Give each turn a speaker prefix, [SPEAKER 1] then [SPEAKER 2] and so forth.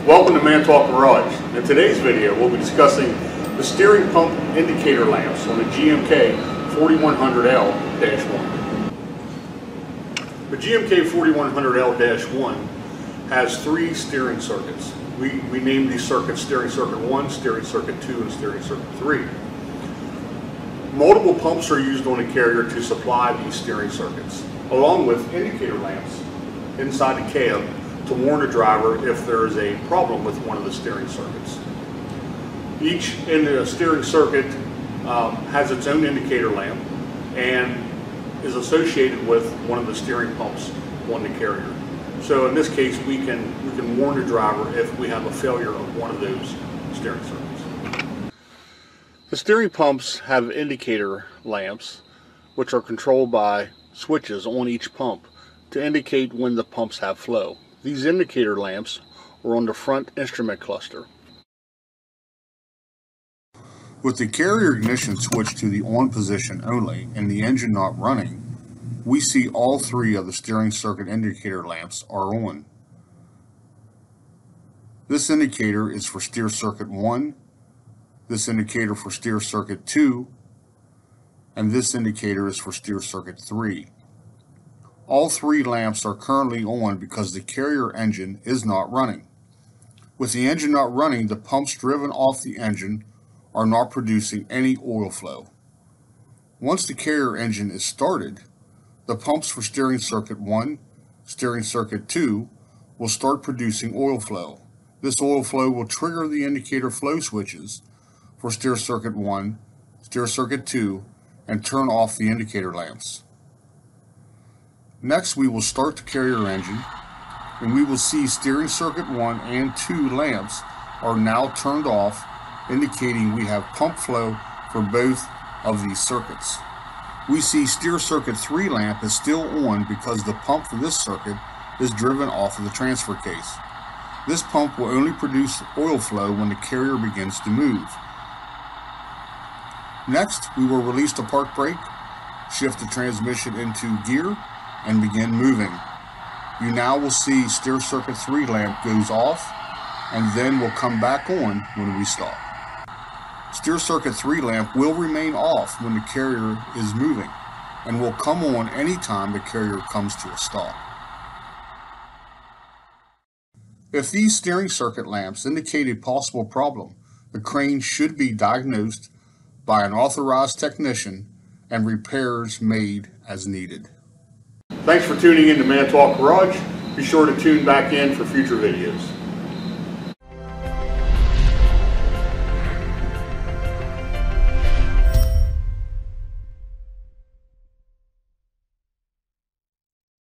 [SPEAKER 1] Welcome to Manitowoc Garage. In today's video, we'll be discussing the steering pump indicator lamps on the GMK4100L-1. The GMK4100L-1 has three steering circuits. We named these circuits Steering Circuit 1, Steering Circuit 2, and Steering Circuit 3. Multiple pumps are used on the carrier to supply these steering circuits, along with indicator lamps inside the cab to warn the driver if there is a problem with one of the steering circuits. Each steering circuit has its own indicator lamp and is associated with one of the steering pumps on the carrier. So in this case, we can warn the driver if we have a failure of one of those steering circuits. The steering pumps have indicator lamps, which are controlled by switches on each pump to indicate when the pumps have flow. These indicator lamps are on the front instrument cluster. With the carrier ignition switched to the on position only and the engine not running, we see all three of the steering circuit indicator lamps are on. This indicator is for steer circuit 1, this indicator for steer circuit 2, and this indicator is for steer circuit 3. All three lamps are currently on because the carrier engine is not running. With the engine not running, the pumps driven off the engine are not producing any oil flow. Once the carrier engine is started, the pumps for steering circuit 1, steering circuit 2 will start producing oil flow. This oil flow will trigger the indicator flow switches for steer circuit 1, steer circuit 2, and turn off the indicator lamps. Next, we will start the carrier engine, and we will see steering circuit 1 and 2 lamps are now turned off, indicating we have pump flow for both of these circuits. We see steer circuit 3 lamp is still on because the pump for this circuit is driven off of the transfer case. This pump will only produce oil flow when the carrier begins to move. Next, we will release the park brake, shift the transmission into gear, and begin moving. You now will see steer circuit 3 lamp goes off and then will come back on when we stop. Steer circuit 3 lamp will remain off when the carrier is moving and will come on anytime the carrier comes to a stop. If these steering circuit lamps indicate a possible problem, the crane should be diagnosed by an authorized technician and repairs made as needed. Thanks for tuning in to Manitowoc Garage. Be sure to tune back in for future videos.